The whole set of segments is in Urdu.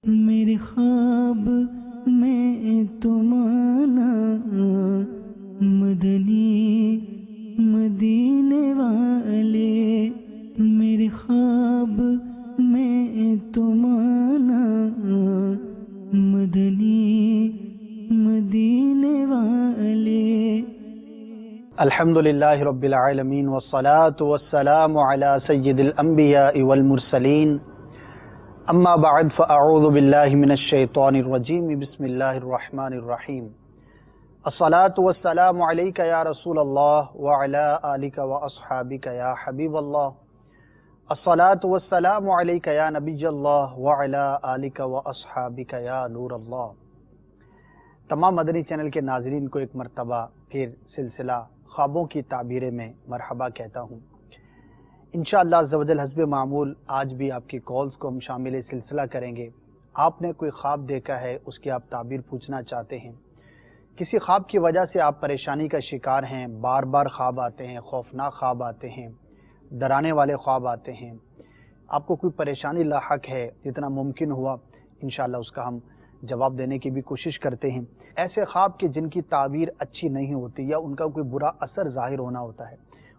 میرے خواب میں تمہارا مدنی مدینے والے، میرے خواب میں تمہارا مدنی مدینے والے۔ الحمدللہ رب العالمین والصلاة والسلام علی سید الانبیاء والمرسلین، اما بعد فاعوذ باللہ من الشیطان الرجیم، بسم اللہ الرحمن الرحیم۔ الصلاة والسلام علیک یا رسول اللہ وعلی آلک واصحابک یا حبیب اللہ، الصلاة والسلام علیک یا نبی اللہ وعلی آلک واصحابک یا نور اللہ۔ تمام مدنی چینل کے ناظرین کو ایک مرتبہ پھر سلسلہ خوابوں کی تعبیریں میں مرحبا کہتا ہوں۔ انشاءاللہ عزوجل حسب معمول آج بھی آپ کی کالز کو ہم شامل سلسلہ کریں گے۔ آپ نے کوئی خواب دیکھا ہے، اس کی آپ تعبیر پوچھنا چاہتے ہیں، کسی خواب کی وجہ سے آپ پریشانی کا شکار ہیں، بار بار خواب آتے ہیں، خوفناک خواب آتے ہیں، ڈرانے والے خواب آتے ہیں، آپ کو کوئی پریشانی لاحق ہے، جتنا ممکن ہوا انشاءاللہ اس کا ہم جواب دینے کی بھی کوشش کرتے ہیں۔ ایسے خواب کے جن کی تعبیر اچھی نہیں ہوتی یا ان کا کوئی برا اثر ظاہر ہونا ہوتا ہے،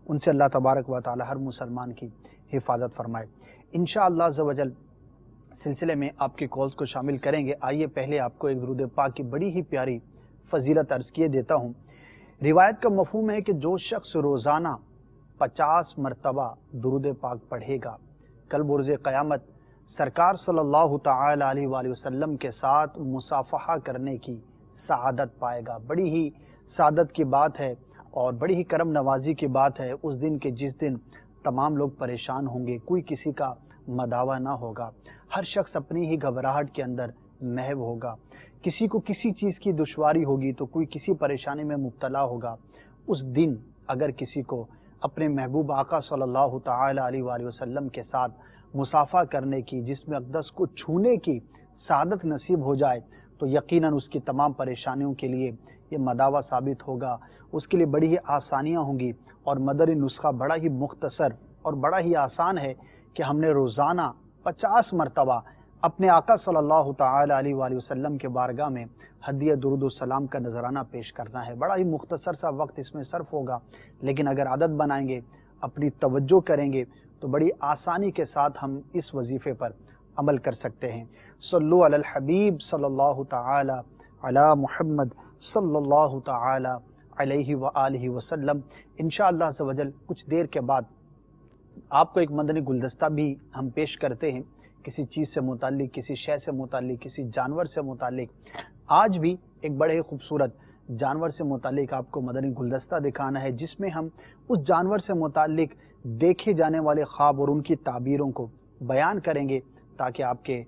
ان سے اللہ تبارک و تعالی ہر مسلمان کی حفاظت فرمائے۔ انشاءاللہ عزوجل سلسلے میں آپ کی کالز کو شامل کریں گے۔ آئیے پہلے آپ کو ایک درود پاک کی بڑی ہی پیاری فضیلت عرض کیے دیتا ہوں۔ روایت کا مفہوم ہے کہ جو شخص روزانہ 50 مرتبہ درود پاک پڑھے گا، کل بروز قیامت سرکار صلی اللہ تعالی علیہ وآلہ وسلم کے ساتھ مصافحہ کرنے کی سعادت پائے گا۔ بڑی ہی سعادت کی بات ہے اور بڑی ہی کرم نوازی کی بات ہے اس دن کے جس دن تمام لوگ پریشان ہوں گے، کوئی کسی کا مداوا نہ ہوگا، ہر شخص اپنی ہی گھبراہٹ کے اندر محو ہوگا، کسی کو کسی چیز کی دشواری ہوگی تو کوئی کسی پریشانی میں مبتلا ہوگا۔ اس دن اگر کسی کو اپنے محبوب آقا صلی اللہ تعالی علیہ وآلہ وسلم کے ساتھ مصافحہ کرنے کی، جسم اقدس کو چھونے کی سعادت نصیب ہو جائے تو یقیناً اس کی تمام پریشانیوں کے لیے یہ مداوا ثابت ہوگا، اس کے لیے بڑی ہی آسانیاں ہوں گی۔ اور مدری نسخہ بڑا ہی مختصر اور بڑا ہی آسان ہے کہ ہم نے روزانہ 50 مرتبہ اپنے آقا صلی اللہ تعالی علیہ وآلہ وسلم کے بارگاہ میں ہدیہ درود و سلام کا نذرانہ پیش کرنا ہے۔ بڑا ہی مختصر سا وقت اس میں صرف ہوگا، لیکن اگر عادت بنائیں گے، اپنی توجہ کریں گے تو بڑی آسانی کے ساتھ ہم اس وظیفے پر عمل کر سکتے ہیں۔ صلو علی الحبیب صلی اللہ تعالی علی محمد صلی اللہ تعالی علیہ وآلہ وسلم۔ انشاءاللہ عزوجل کچھ دیر کے بعد آپ کو ایک مدنی گلدستہ بھی ہم پیش کرتے ہیں، کسی چیز سے متعلق، کسی شے سے متعلق، کسی جانور سے متعلق۔ آج بھی ایک بڑے خوبصورت جانور سے متعلق آپ کو مدنی گلدستہ دکھانا ہے، جس میں ہم اس جانور سے متعلق دیکھے جانے والے خواب اور ان کی تعبیروں کو بیان کریں گے تاکہ آپ کے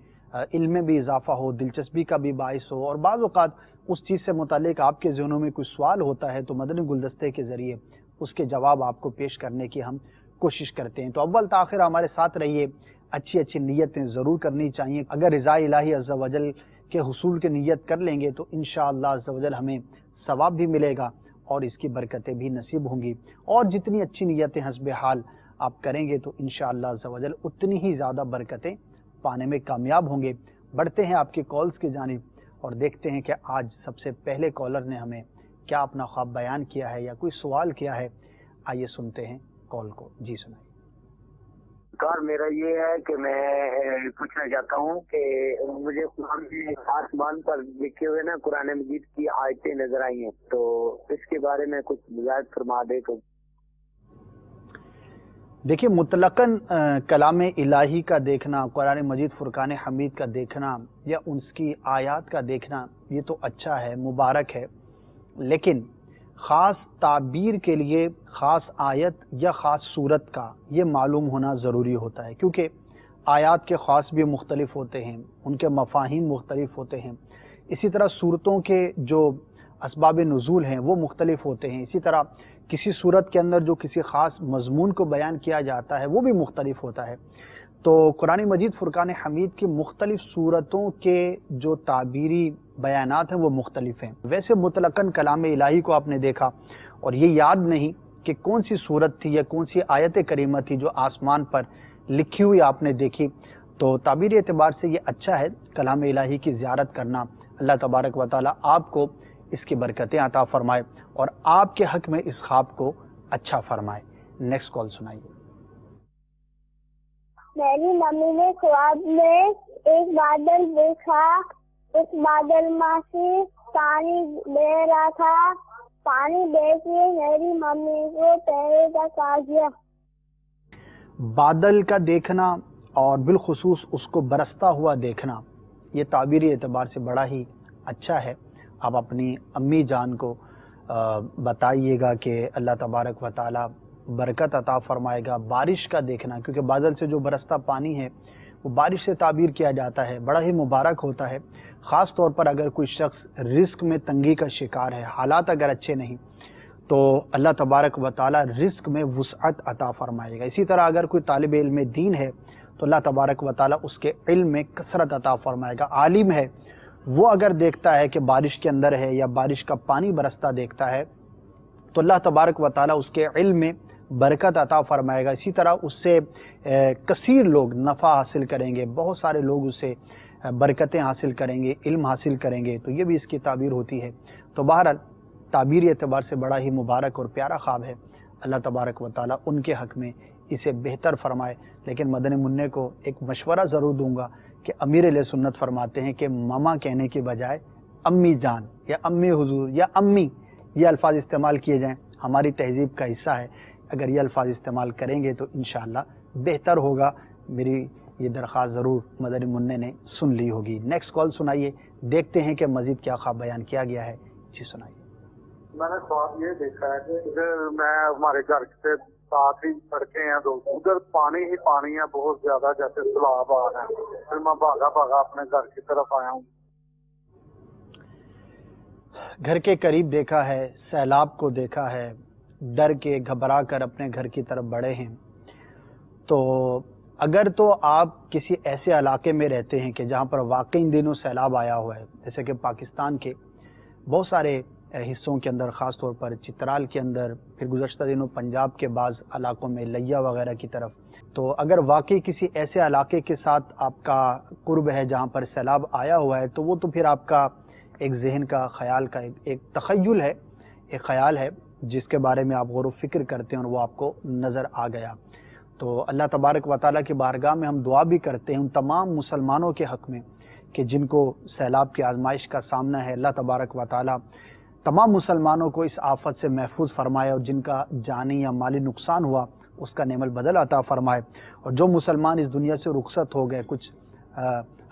علم میں بھی اضافہ ہو، دلچسپی کا بھی باعث ہو، اور بعض اوقات اس چیز سے متعلق آپ کے ذہنوں میں کوئی سوال ہوتا ہے تو مدنی گلدستے کے ذریعے اس کے جواب آپ کو پیش کرنے کی ہم کوشش کرتے ہیں۔ تو اول تاخیر ہمارے ساتھ رہیے، اچھی اچھی نیتیں ضرور کرنی چاہیے۔ اگر رضا الہی عز و جل کے حصول کی نیت کر لیں گے تو انشاءاللہ عز و جل ہمیں ثواب بھی ملے گا اور اس کی برکتیں بھی نصیب ہوں گی، اور جتنی اچھی نیتیں حسب حال آپ کریں گے تو انشاءاللہ عز و جل اتنی ہی زیادہ برکتیں پانے میں کامیاب ہوں گے۔ بڑھتے ہیں آپ کی کالز کی جانب اور دیکھتے ہیں کہ آج سب سے پہلے کالر نے ہمیں کیا اپنا خواب بیان کیا ہے یا کوئی سوال کیا ہے۔ آئیے سنتے ہیں کال کو۔ جی سنائیں۔ کار میرا یہ ہے کہ میں پوچھنا چاہتا ہوں کہ مجھے قرآن میں آسمان پر لکھے ہوئے نا قرآن مجید کی آیتیں نظر آئی ہیں، تو اس کے بارے میں کچھ وضاحت فرما دے تو۔ دیکھیے مطلقاً کلام الہی کا دیکھنا، قرآن مجید فرقان حمید کا دیکھنا یا اس کی آیات کا دیکھنا یہ تو اچھا ہے، مبارک ہے، لیکن خاص تعبیر کے لیے خاص آیت یا خاص صورت کا یہ معلوم ہونا ضروری ہوتا ہے، کیونکہ آیات کے خاص بھی مختلف ہوتے ہیں، ان کے مفاہیم مختلف ہوتے ہیں، اسی طرح صورتوں کے جو اسباب نزول ہیں وہ مختلف ہوتے ہیں، اسی طرح کسی صورت کے اندر جو کسی خاص مضمون کو بیان کیا جاتا ہے وہ بھی مختلف ہوتا ہے۔ تو قرآن مجید فرقان حمید کی مختلف صورتوں کے جو تعبیری بیانات ہیں وہ مختلف ہیں۔ ویسے مطلقاً کلام الہی کو آپ نے دیکھا اور یہ یاد نہیں کہ کون سی صورت تھی یا کون سی آیت کریمہ تھی جو آسمان پر لکھی ہوئی آپ نے دیکھی، تو تعبیر اعتبار سے یہ اچھا ہے کلام الہی کی زیارت کرنا. اللہ تبارک و تعالیٰ آپ کو اس کی برکتیں عطا فرمائے اور آپ کے حق میں اس خواب کو اچھا فرمائے. نیکسٹ کال سنائیے. میری ممی نے خواب میں ایک بادل دیکھا. اس بادل میں سے پانی بہ رہا تھا. پانی بہ کے میری ممی کو پہرے تک آ گیا. بادل کا دیکھنا اور بالخصوص اس کو برستا ہوا دیکھنا یہ تعبیری اعتبار سے بڑا ہی اچھا ہے. آپ اپنی امی جان کو بتائیے گا کہ اللہ تبارک و تعالی برکت عطا فرمائے گا. بارش کا دیکھنا، کیونکہ بادل سے جو برستا پانی ہے وہ بارش سے تعبیر کیا جاتا ہے، بڑا ہی مبارک ہوتا ہے. خاص طور پر اگر کوئی شخص رزق میں تنگی کا شکار ہے، حالات اگر اچھے نہیں تو اللہ تبارک و تعالی رزق میں وسعت عطا فرمائے گا. اسی طرح اگر کوئی طالب علم دین ہے تو اللہ تبارک و تعالی اس کے علم میں کثرت عطا فرمائے گا. عالم ہے وہ اگر دیکھتا ہے کہ بارش کے اندر ہے یا بارش کا پانی برستا دیکھتا ہے تو اللہ تبارک و تعالی اس کے علم میں برکت عطا فرمائے گا. اسی طرح اس سے کثیر لوگ نفع حاصل کریں گے، بہت سارے لوگ اس سے برکتیں حاصل کریں گے، علم حاصل کریں گے. تو یہ بھی اس کی تعبیر ہوتی ہے. تو بہرحال تعبیری اعتبار سے بڑا ہی مبارک اور پیارا خواب ہے. اللہ تبارک و تعالی ان کے حق میں اسے بہتر فرمائے. لیکن مدنی منع کو ایک مشورہ ضرور دوں گا کہ امیر علیہ سنت فرماتے ہیں کہ ماما کہنے کی بجائے امی جان یا امی حضور یا امی یہ الفاظ استعمال کیے جائیں. ہماری تہذیب کا حصہ ہے، اگر یہ الفاظ استعمال کریں گے تو انشاءاللہ بہتر ہوگا. میری یہ درخواست ضرور مدنی منع نے سن لی ہوگی. نیکسٹ کال سنائیے، دیکھتے ہیں کہ مزید کیا خواب بیان کیا گیا ہے. جی سنائیے. میں نے خواب یہ دیکھا ہے کہ ادھر میں ہمارے گھر سے ساتھ ہی سڑکیں ہیں دو، ادھر پانی ہی پانی ہے بہت زیادہ، جیسے سیلاب آ رہا ہے. پھر میں بھاگا بھاگا اپنے گھر کی طرف آیا ہوں. گھر کے قریب دیکھا ہے، سیلاب کو دیکھا ہے، ڈر کے گھبرا کر اپنے گھر کی طرف بڑھے ہیں. تو اگر تو آپ کسی ایسے علاقے میں رہتے ہیں کہ جہاں پر واقعی ان دنوں سیلاب آیا ہوا ہے، جیسے کہ پاکستان کے بہت سارے حصوں کے اندر، خاص طور پر چترال کے اندر، پھر گزشتہ دنوں پنجاب کے بعض علاقوں میں لیا وغیرہ کی طرف، تو اگر واقعی کسی ایسے علاقے کے ساتھ آپ کا قرب ہے جہاں پر سیلاب آیا ہوا ہے تو وہ تو پھر آپ کا ایک ذہن کا خیال کا ایک تخیل ہے، ایک خیال ہے جس کے بارے میں آپ غور و فکر کرتے ہیں اور وہ آپ کو نظر آ گیا. تو اللہ تبارک و تعالیٰ کی بارگاہ میں ہم دعا بھی کرتے ہیں ان تمام مسلمانوں کے حق میں کہ جن کو سیلاب کی آزمائش کا سامنا ہے. اللہ تبارک و تعالیٰ تمام مسلمانوں کو اس آفت سے محفوظ فرمائے اور جن کا جانی یا مالی نقصان ہوا اس کا نعم البدل عطا فرمائے. اور جو مسلمان اس دنیا سے رخصت ہو گئے، کچھ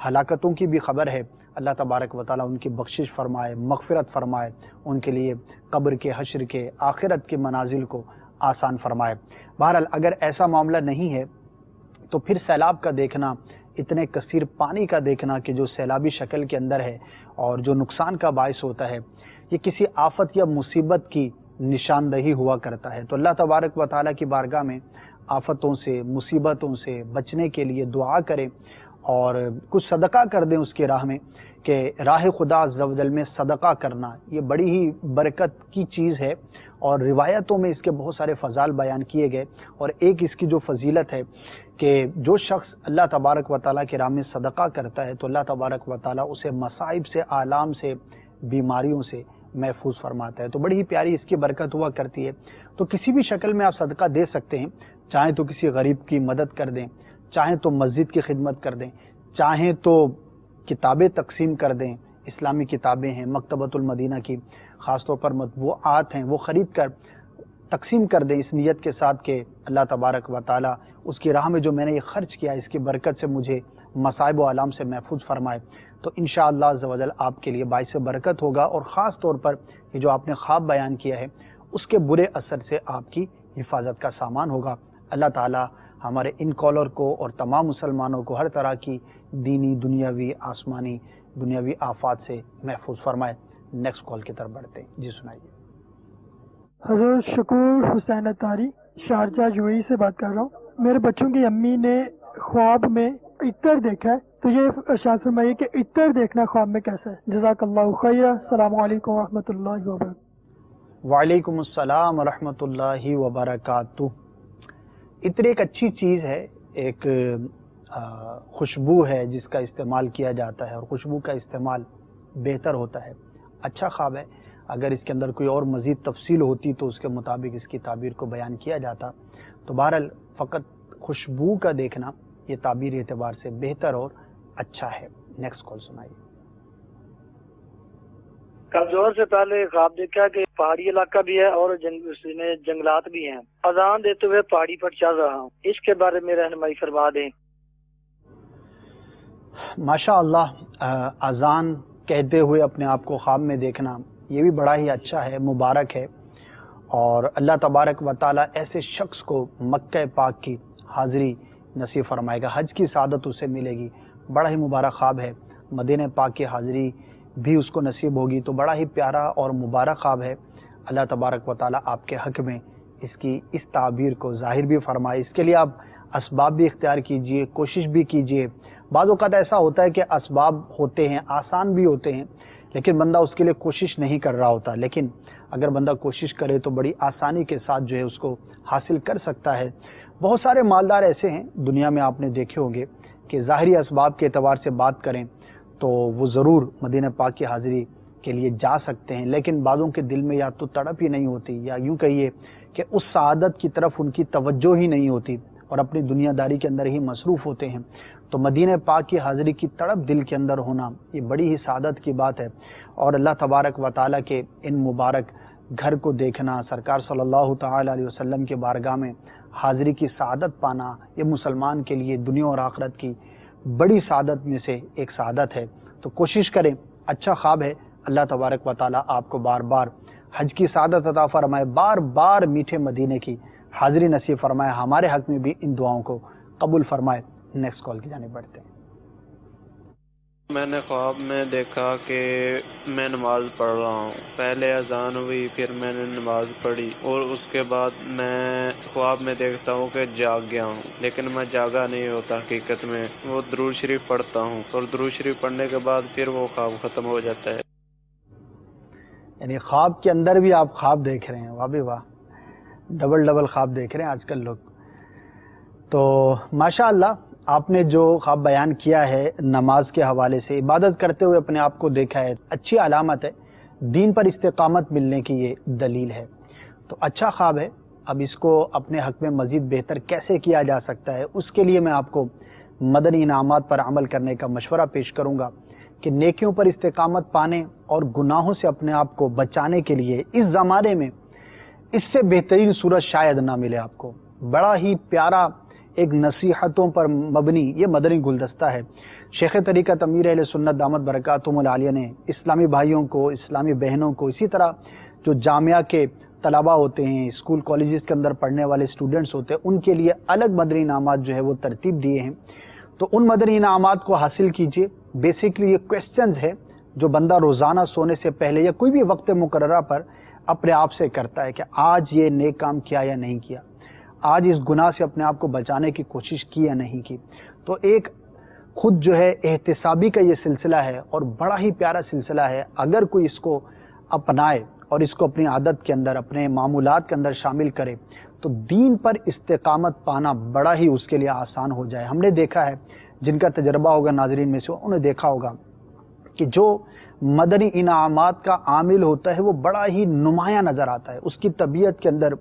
ہلاکتوں کی بھی خبر ہے، اللہ تبارک و تعالیٰ ان کی بخشش فرمائے، مغفرت فرمائے، ان کے لیے قبر کے، حشر کے، آخرت کے منازل کو آسان فرمائے. بہرحال اگر ایسا معاملہ نہیں ہے تو پھر سیلاب کا دیکھنا، اتنے کثیر پانی کا دیکھنا کہ جو سیلابی شکل کے اندر ہے اور جو نقصان کا باعث ہوتا ہے، یہ کسی آفت یا مصیبت کی نشاندہی ہوا کرتا ہے. تو اللہ تبارک و تعالیٰ کی بارگاہ میں آفتوں سے، مصیبتوں سے بچنے کے لیے دعا کریں اور کچھ صدقہ کر دیں اس کی راہ میں، کہ راہ خدا عز و جل میں صدقہ کرنا یہ بڑی ہی برکت کی چیز ہے. اور روایتوں میں اس کے بہت سارے فضائل بیان کیے گئے، اور ایک اس کی جو فضیلت ہے کہ جو شخص اللہ تبارک و تعالیٰ کے راہ میں صدقہ کرتا ہے تو اللہ تبارک و تعالیٰ اسے مصائب سے، آلام سے، بیماریوں سے محفوظ فرماتا ہے. تو بڑی ہی پیاری اس کی برکت ہوا کرتی ہے. تو کسی بھی شکل میں آپ صدقہ دے سکتے ہیں، چاہیں تو کسی غریب کی مدد کر دیں، چاہیں تو مسجد کی خدمت کر دیں، چاہیں تو کتابیں تقسیم کر دیں. اسلامی کتابیں ہیں مکتبۃ المدینہ کی، خاص طور پر مطبوعات ہیں، وہ خرید کر تقسیم کر دیں اس نیت کے ساتھ کہ اللہ تبارک و تعالیٰ اس کی راہ میں جو میں نے یہ خرچ کیا اس کی برکت سے مجھے مصائب و آلام سے محفوظ فرمائے. تو انشاءاللہ عز و جل آپ کے لیے باعث برکت ہوگا. اور خاص طور پر یہ جو آپ نے خواب بیان کیا ہے اس کے برے اثر سے آپ کی حفاظت کا سامان ہوگا. اللہ تعالیٰ ہمارے ان کالر کو اور تمام مسلمانوں کو ہر طرح کی دینی، دنیاوی، آسمانی، دنیاوی آفات سے محفوظ فرمائے. نیکسٹ کال کی طرف بڑھتے ہیں. جی سنائیے. حضرت شکور حسین اتاری، شارجہ UAE سے بات کر رہا ہوں. میرے بچوں کی امی نے خواب میں عطر دیکھا ہے، تو یہ ارشاد فرمائیے کہ عطر دیکھنا خواب میں کیسا ہے؟ جزاک اللہ خیر. السلام علیکم ورحمۃ اللہ وبرکاتہ. وعلیکم السلام ورحمۃ اللہ وبرکاتہ. عطر ایک اچھی چیز ہے، ایک خوشبو ہے جس کا استعمال کیا جاتا ہے اور خوشبو کا استعمال بہتر ہوتا ہے، اچھا خواب ہے. اگر اس کے اندر کوئی اور مزید تفصیل ہوتی تو اس کے مطابق اس کی تعبیر کو بیان کیا جاتا. تو بہرحال فقط خوشبو کا دیکھنا یہ تعبیر اعتبار سے بہتر اور اچھا ہے. نیکسٹ کال سنائیے. کل زہر سے پہلے خواب دیکھا کہ پہاڑی علاقہ بھی ہے اور اس میں جنگلات بھی ہیں. اذان دیتے ہوئے پہاڑی پر چل رہا ہوں، اس کے بارے میں رہنمائی فرما دیں. ماشاء اللہ، اذان کہتے ہوئے اپنے آپ کو خواب میں دیکھنا یہ بھی بڑا ہی اچھا ہے، مبارک ہے. اور اللہ تبارک و تعالی ایسے شخص کو مکہ پاک کی حاضری نصیب فرمائے گا، حج کی سعادت اسے ملے گی. بڑا ہی مبارک خواب ہے. مدینہ پاک کی حاضری بھی اس کو نصیب ہوگی، تو بڑا ہی پیارا اور مبارک خواب ہے. اللہ تبارک و تعالی آپ کے حق میں اس تعبیر کو ظاہر بھی فرمائے. اس کے لیے آپ اسباب بھی اختیار کیجئے، کوشش بھی کیجئے. بعض اوقات ایسا ہوتا ہے کہ اسباب ہوتے ہیں، آسان بھی ہوتے ہیں، لیکن بندہ اس کے لیے کوشش نہیں کر رہا ہوتا. لیکن اگر بندہ کوشش کرے تو بڑی آسانی کے ساتھ جو ہے اس کو حاصل کر سکتا ہے. بہت سارے مالدار ایسے ہیں دنیا میں، آپ نے دیکھے ہوں گے کہ ظاہری اسباب کے اعتبار سے بات کریں تو وہ ضرور مدینہ پاک کی حاضری کے لیے جا سکتے ہیں، لیکن بعضوں کے دل میں یا تو تڑپ ہی نہیں ہوتی، یا یوں کہیے کہ اس سعادت کی طرف ان کی توجہ ہی نہیں ہوتی اور اپنی دنیا داری کے اندر ہی مصروف ہوتے ہیں. تو مدینہ پاک کی حاضری کی تڑپ دل کے اندر ہونا یہ بڑی ہی سعادت کی بات ہے. اور اللہ تبارک و تعالیٰ کے ان مبارک گھر کو دیکھنا، سرکار صلی اللہ تعالی علیہ وسلم کے بارگاہ میں حاضری کی سعادت پانا، یہ مسلمان کے لیے دنیا اور آخرت کی بڑی سعادت میں سے ایک سعادت ہے. تو کوشش کریں، اچھا خواب ہے. اللہ تبارک و تعالیٰ آپ کو بار بار حج کی سعادت عطا فرمائے، بار بار میٹھے مدینے کی حاضری نصیب فرمائے. ہمارے حق میں بھی ان دعاؤں کو قبول فرمائے. نیکسٹ کال کی جانب بڑھتے ہیں. میں نے خواب میں دیکھا کہ میں نماز پڑھ رہا ہوں. پہلے اذان ہوئی، پھر میں نے نماز پڑھی، اور اس کے بعد میں خواب میں دیکھتا ہوں کہ جاگ گیا ہوں، لیکن میں جاگا نہیں ہوتا. حقیقت میں وہ درود شریف پڑھتا ہوں، اور درود شریف پڑھنے کے بعد پھر وہ خواب ختم ہو جاتا ہے. یعنی خواب کے اندر بھی آپ خواب دیکھ رہے ہیں. واہ بھی واہ، ڈبل خواب دیکھ رہے ہیں آج کل لوگ. تو ماشاء اللہ، آپ نے جو خواب بیان کیا ہے نماز کے حوالے سے، عبادت کرتے ہوئے اپنے آپ کو دیکھا ہے، اچھی علامت ہے. دین پر استقامت ملنے کی یہ دلیل ہے. تو اچھا خواب ہے. اب اس کو اپنے حق میں مزید بہتر کیسے کیا جا سکتا ہے، اس کے لیے میں آپ کو مدنی انعامات پر عمل کرنے کا مشورہ پیش کروں گا کہ نیکیوں پر استقامت پانے اور گناہوں سے اپنے آپ کو بچانے کے لیے اس زمانے میں اس سے بہترین صورت شاید نہ ملے آپ کو. بڑا ہی پیارا ایک نصیحتوں پر مبنی یہ مدنی گلدستہ ہے. شیخ طریقت امیر اہل سنت دامت برکاتہم العالیہ نے اسلامی بھائیوں کو، اسلامی بہنوں کو، اسی طرح جو جامعہ کے طلبہ ہوتے ہیں، اسکول کالجز کے اندر پڑھنے والے اسٹوڈنٹس ہوتے ہیں، ان کے لیے الگ مدنی انعامات جو ہے وہ ترتیب دیے ہیں. تو ان مدنی انعامات کو حاصل کیجئے. بیسکلی یہ کویسچنز ہے جو بندہ روزانہ سونے سے پہلے یا کوئی بھی وقت مقررہ پر اپنے آپ سے کرتا ہے کہ آج یہ نیک کام کیا یا نہیں کیا، آج اس گناہ سے اپنے آپ کو بچانے کی کوشش کی یا نہیں کی. تو ایک خود جو ہے احتسابی کا یہ سلسلہ ہے اور بڑا ہی پیارا سلسلہ ہے. اگر کوئی اس کو اپنائے اور اس کو اپنی عادت کے اندر، اپنے معمولات کے اندر شامل کرے تو دین پر استقامت پانا بڑا ہی اس کے لیے آسان ہو جائے. ہم نے دیکھا ہے، جن کا تجربہ ہوگا ناظرین میں سے انہوں نے دیکھا ہوگا کہ جو مدنی انعامات کا عامل ہوتا ہے وہ بڑا ہی نمایاں نظر آتا ہے. اس کی طبیعت کے اندر،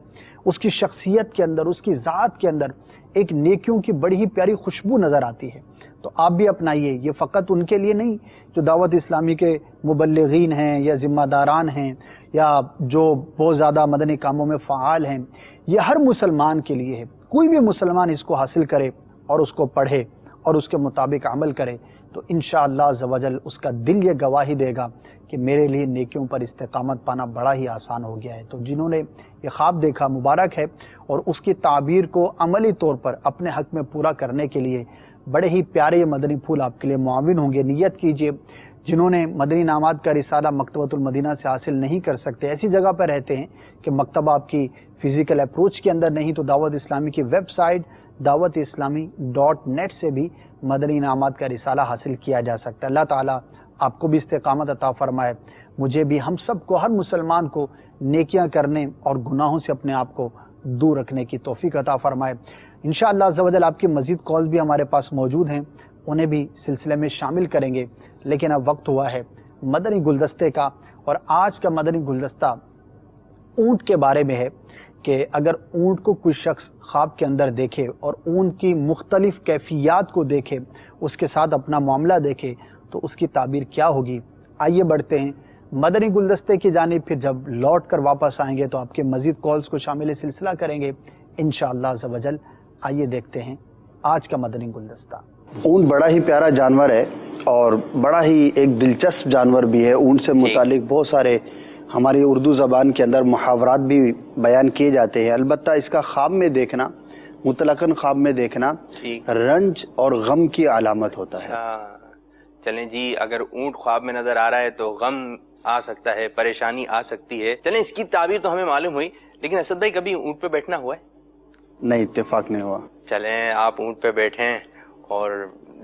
اس کی شخصیت کے اندر، اس کی ذات کے اندر ایک نیکیوں کی بڑی ہی پیاری خوشبو نظر آتی ہے. تو آپ بھی اپنائیے. یہ فقط ان کے لیے نہیں جو دعوت اسلامی کے مبلغین ہیں یا ذمہ داران ہیں یا جو بہت زیادہ مدنی کاموں میں فعال ہیں، یہ ہر مسلمان کے لیے ہے. کوئی بھی مسلمان اس کو حاصل کرے اور اس کو پڑھے اور اس کے مطابق عمل کرے تو انشاءاللہ عز و جل اس کا دل یہ گواہی دے گا کہ میرے لیے نیکیوں پر استقامت پانا بڑا ہی آسان ہو گیا ہے. تو جنہوں نے یہ خواب دیکھا مبارک ہے، اور اس کی تعبیر کو عملی طور پر اپنے حق میں پورا کرنے کے لیے بڑے ہی پیارے یہ مدنی پھول آپ کے لیے معاون ہوں گے. نیت کیجئے. جنہوں نے مدنی انعامات کا رسالہ مکتبۃ المدینہ سے حاصل نہیں کر سکتے، ایسی جگہ پر رہتے ہیں کہ مکتبہ آپ کی فزیکل اپروچ کے اندر نہیں، تو دعوت اسلامی کی ویب سائٹ dawatIslami.net سے بھی مدنی انعامات کا رسالہ حاصل کیا جا سکتا ہے. اللہ تعالیٰ آپ کو بھی استقامت عطا فرمائے، مجھے بھی، ہم سب کو، ہر مسلمان کو نیکیاں کرنے اور گناہوں سے اپنے آپ کو دور رکھنے کی توفیق عطا فرمائے. انشاءاللہ عز و جل آپ کی مزید کالز بھی ہمارے پاس موجود ہیں، انہیں بھی سلسلے میں شامل کریں گے، لیکن اب وقت ہوا ہے مدنی گلدستے کا، اور آج کا مدنی گلدستہ اونٹ کے بارے میں ہے کہ اگر اونٹ کو کوئی شخص خواب کے اندر دیکھے اور اونٹ کی مختلف کیفیات کو دیکھے، اس کے ساتھ اپنا معاملہ دیکھے تو اس کی تعبیر کیا ہوگی۔ آئیے بڑھتے ہیں مدنی گلدستے کی جانب، پھر جب لوٹ کر واپس آئیں گے تو آپ کے مزید کالز کو شامل سلسلہ کریں گے انشاءاللہ عز و جل۔ آئیے دیکھتے ہیں آج کا مدنی گلدستہ۔ اونٹ بڑا ہی پیارا جانور ہے اور بڑا ہی ایک دلچسپ جانور بھی ہے۔ اونٹ سے متعلق بہت سارے ہماری اردو زبان کے اندر محاورات بھی بیان کیے جاتے ہیں، البتہ اس کا خواب میں دیکھنا، مطلقاً خواب میں دیکھنا رنج اور غم کی علامت ہوتا ہے۔ چلیں جی، اگر اونٹ خواب میں نظر آ رہا ہے تو غم آ سکتا ہے، پریشانی آ سکتی ہے۔ چلیں اس کی تعبیر تو ہمیں معلوم ہوئی، لیکن اسد بھائی کبھی اونٹ پہ بیٹھنا ہوا ہے؟ نہیں، اتفاق نہیں ہوا۔ چلیں آپ اونٹ پہ بیٹھیں اور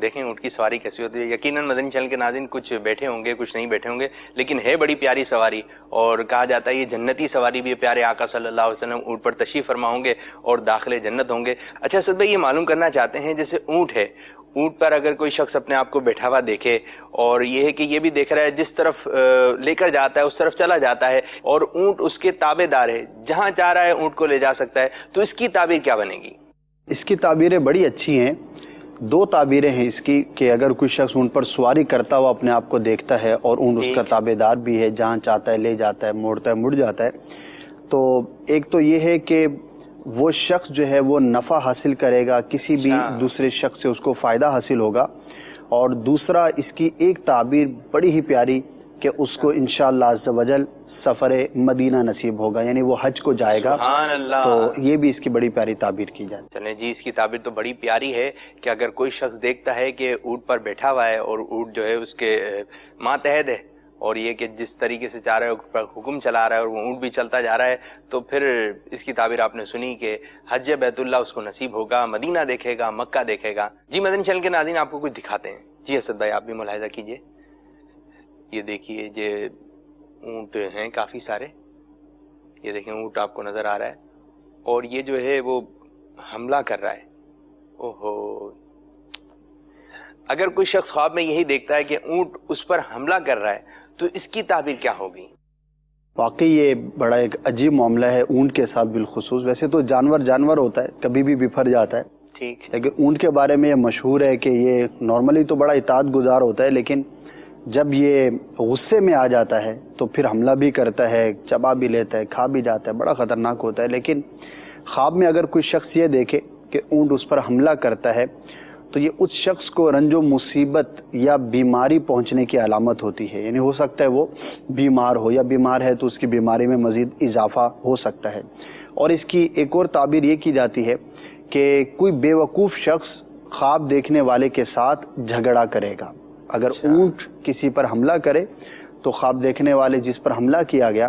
دیکھیں اونٹ کی سواری کیسی ہوتی ہے۔ یقیناً مدنی چینل کے ناظرین کچھ بیٹھے ہوں گے، کچھ نہیں بیٹھے ہوں گے، لیکن ہے بڑی پیاری سواری، اور کہا جاتا ہے یہ جنتی سواری بھی ہے۔ پیارے آقا صلی اللہ علیہ وسلم اونٹ پر تشریف فرما ہوں گے اور داخل جنت ہوں گے۔ اچھا اسد بھائی، یہ معلوم کرنا چاہتے ہیں جیسے اونٹ ہے، اونٹ پر اگر کوئی شخص اپنے آپ کو بیٹھا ہوا دیکھے اور یہ ہے کہ یہ بھی دیکھ رہا ہے جس طرف لے کر جاتا ہے اس طرف چلا جاتا ہے، اور اونٹ اس کے تابع دار ہے، جہاں چاہ رہا ہے اونٹ کو لے جا سکتا ہے، تو اس کی تعبیر کیا بنے گی؟ اس کی تعبیریں بڑی اچھی ہیں۔ دو تعبیریں ہیں اس کی کہ اگر کوئی شخص اونٹ پر سواری کرتا ہوا اپنے آپ کو دیکھتا ہے اور اونٹ اس کا تابع دار بھی ہے، جہاں چاہتا ہے لے جاتا ہے، موڑتا ہے مڑ جاتا ہے، تو ایک تو یہ ہے کہ وہ شخص جو ہے وہ نفع حاصل کرے گا، کسی بھی دوسرے شخص سے اس کو فائدہ حاصل ہوگا، اور دوسرا اس کی ایک تعبیر بڑی ہی پیاری کہ اس کو انشاءاللہ عز و جل سفر مدینہ نصیب ہوگا، یعنی وہ حج کو جائے گا۔ سبحان اللہ، تو یہ بھی اس کی بڑی پیاری تعبیر کی جائے۔ چلیں جی، اس کی تعبیر تو بڑی پیاری ہے کہ اگر کوئی شخص دیکھتا ہے کہ اونٹ پر بیٹھا ہوا ہے اور اونٹ جو ہے اس کے ماتحت ہے، اور یہ کہ جس طریقے سے چاہ رہا ہے اس پر حکم چلا رہا ہے اور وہ اونٹ بھی چلتا جا رہا ہے، تو پھر اس کی تعبیر آپ نے سنی کہ حج بیت اللہ اس کو نصیب ہوگا، مدینہ دیکھے گا، مکہ دیکھے گا۔ جی مدنی چینل کے ناظرین آپ کو کچھ دکھاتے ہیں۔ جی اسد بھائی آپ بھی ملاحظہ کیجئے، یہ دیکھیے یہ اونٹ ہیں کافی سارے، یہ دیکھیں اونٹ آپ کو نظر آ رہا ہے، اور یہ جو ہے وہ حملہ کر رہا ہے۔ اوہو، اگر کوئی شخص خواب میں یہی دیکھتا ہے کہ اونٹ اس پر حملہ کر رہا ہے تو اس کی تعبیر کیا ہوگی؟ واقعی یہ بڑا ایک عجیب معاملہ ہے اونٹ کے ساتھ بالخصوص۔ ویسے تو جانور ہوتا ہے، کبھی بھی بفر جاتا ہے، ٹھیک، لیکن اونٹ کے بارے میں یہ مشہور ہے کہ یہ نارملی تو بڑا اطاعت گزار ہوتا ہے، لیکن جب یہ غصے میں آ جاتا ہے تو پھر حملہ بھی کرتا ہے، چبا بھی لیتا ہے، کھا بھی جاتا ہے، بڑا خطرناک ہوتا ہے۔ لیکن خواب میں اگر کوئی شخص یہ دیکھے کہ اونٹ اس پر حملہ کرتا ہے تو یہ اس شخص کو رنج و مصیبت یا بیماری پہنچنے کی علامت ہوتی ہے، یعنی ہو سکتا ہے وہ بیمار ہو، یا بیمار ہے تو اس کی بیماری میں مزید اضافہ ہو سکتا ہے۔ اور اس کی ایک اور تعبیر یہ کی جاتی ہے کہ کوئی بے وقوف شخص خواب دیکھنے والے کے ساتھ جھگڑا کرے گا۔ اگر اونٹ کسی پر حملہ کرے تو خواب دیکھنے والے جس پر حملہ کیا گیا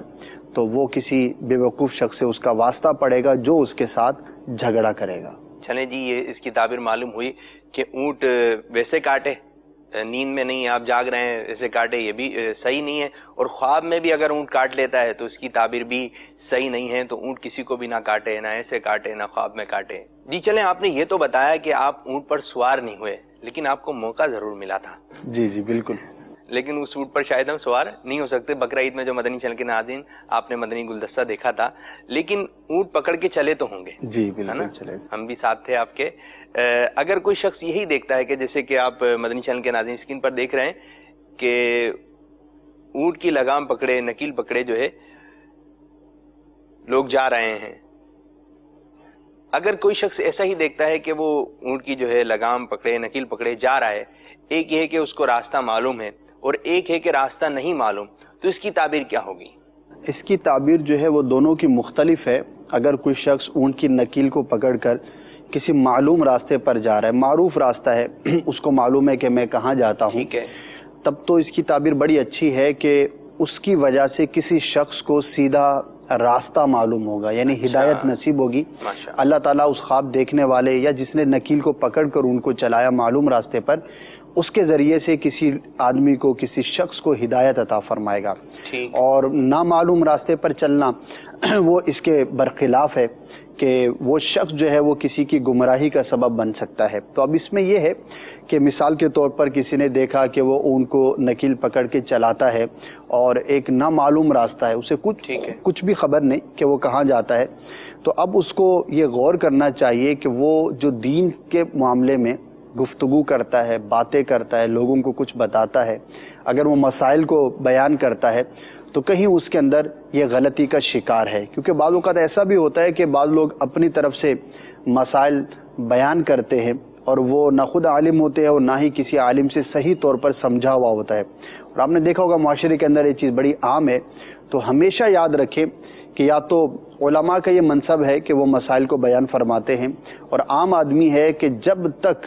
تو وہ کسی بے وقوف شخص سے اس کا واسطہ پڑے گا جو اس کے ساتھ جھگڑا کرے گا۔ چلیں جی، یہ اس کی تعبیر معلوم ہوئی کہ اونٹ ویسے کاٹے، نیند میں نہیں آپ جاگ رہے ہیں ایسے کاٹے، یہ بھی صحیح نہیں ہے، اور خواب میں بھی اگر اونٹ کاٹ لیتا ہے تو اس کی تعبیر بھی صحیح نہیں ہے۔ تو اونٹ کسی کو بھی نہ کاٹے، نہ ایسے کاٹے، نہ خواب میں کاٹے۔ جی چلیں، آپ نے یہ تو بتایا کہ آپ اونٹ پر سوار نہیں ہوئے، لیکن آپ کو موقع ضرور ملا تھا۔ جی جی بالکل، لیکن اس اونٹ پر شاید ہم سوار نہیں ہو سکتے۔ بقرعید میں جو مدنی چینل کے ناظرین آپ نے مدنی گلدستہ دیکھا تھا، لیکن اونٹ پکڑ کے چلے تو ہوں گے؟ جی بالکل چلے، ہم بھی ساتھ تھے آپ کے۔ اگر کوئی شخص یہی دیکھتا ہے کہ جیسے کہ آپ مدنی چینل کے ناظرین اسکرین پر دیکھ رہے ہیں کہ اونٹ کی لگام پکڑے، نکیل پکڑے جو ہے لوگ جا رہے ہیں، اگر کوئی شخص ایسا ہی دیکھتا ہے کہ وہ اونٹ کی جو ہے لگام پکڑے، نکیل پکڑے جا رہا ہے، ایک یہ ہے کہ اس کو راستہ معلوم ہے اور ایک ہے کہ راستہ نہیں معلوم، تو اس کی تعبیر کیا ہوگی؟ اس کی تعبیر جو ہے وہ دونوں کی مختلف ہے۔ اگر کوئی شخص اونٹ کی نکیل کو پکڑ کر کسی معلوم راستے پر جا رہا ہے، معروف راستہ ہے، اس کو معلوم ہے کہ میں کہاں جاتا ہوں، ٹھیک ہے، تب تو اس کی تعبیر بڑی اچھی ہے کہ اس کی وجہ سے کسی شخص کو سیدھا راستہ معلوم ہوگا، یعنی ہدایت نصیب ہوگی۔ اللہ تعالیٰ اس خواب دیکھنے والے یا جس نے نکیل کو پکڑ کر ان کو چلایا معلوم راستے پر، اس کے ذریعے سے کسی آدمی کو، کسی شخص کو ہدایت عطا فرمائے گا۔ اور نامعلوم راستے پر چلنا وہ اس کے برخلاف ہے کہ وہ شخص جو ہے وہ کسی کی گمراہی کا سبب بن سکتا ہے. تو اب اس میں یہ ہے کہ مثال کے طور پر کسی نے دیکھا کہ وہ اونٹ کو نکیل پکڑ کے چلاتا ہے اور ایک نامعلوم راستہ ہے, اسے کچھ بھی خبر نہیں کہ وہ کہاں جاتا ہے, تو اب اس کو یہ غور کرنا چاہیے کہ وہ جو دین کے معاملے میں گفتگو کرتا ہے, باتیں کرتا ہے, لوگوں کو کچھ بتاتا ہے, اگر وہ مسائل کو بیان کرتا ہے تو کہیں اس کے اندر یہ غلطی کا شکار ہے. کیونکہ بعض اوقات ایسا بھی ہوتا ہے کہ بعض لوگ اپنی طرف سے مسائل بیان کرتے ہیں اور وہ نہ خود عالم ہوتے ہیں اور نہ ہی کسی عالم سے صحیح طور پر سمجھا ہوا ہوتا ہے. اور آپ نے دیکھا ہوگا معاشرے کے اندر یہ چیز بڑی عام ہے. تو ہمیشہ یاد رکھیں کہ یا تو علماء کا یہ منصب ہے کہ وہ مسائل کو بیان فرماتے ہیں, اور عام آدمی ہے کہ جب تک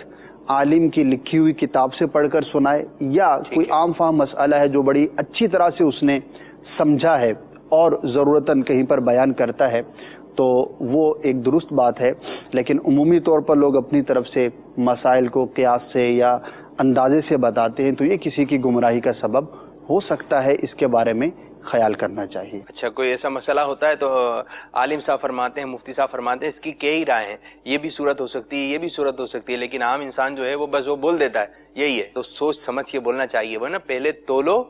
عالم کی لکھی ہوئی کتاب سے پڑھ کر سنائے یا کوئی عام فہم مسئلہ ہے جو بڑی اچھی طرح سے اس نے سمجھا ہے اور ضرورتاً کہیں پر بیان کرتا ہے, تو وہ ایک درست بات ہے. لیکن عمومی طور پر لوگ اپنی طرف سے مسائل کو قیاس سے یا اندازے سے بتاتے ہیں, تو یہ کسی کی گمراہی کا سبب ہو سکتا ہے. اس کے بارے میں خیال کرنا چاہیے. اچھا, کوئی ایسا مسئلہ ہوتا ہے تو عالم صاحب فرماتے ہیں, مفتی صاحب فرماتے ہیں اس کی کئی رائے ہیں, یہ بھی صورت ہو سکتی ہے, یہ بھی صورت ہو سکتی ہے, لیکن عام انسان جو ہے وہ بس وہ بول دیتا ہے یہی ہے. تو سوچ سمجھ کے بولنا چاہیے, وہ نا پہلے تولو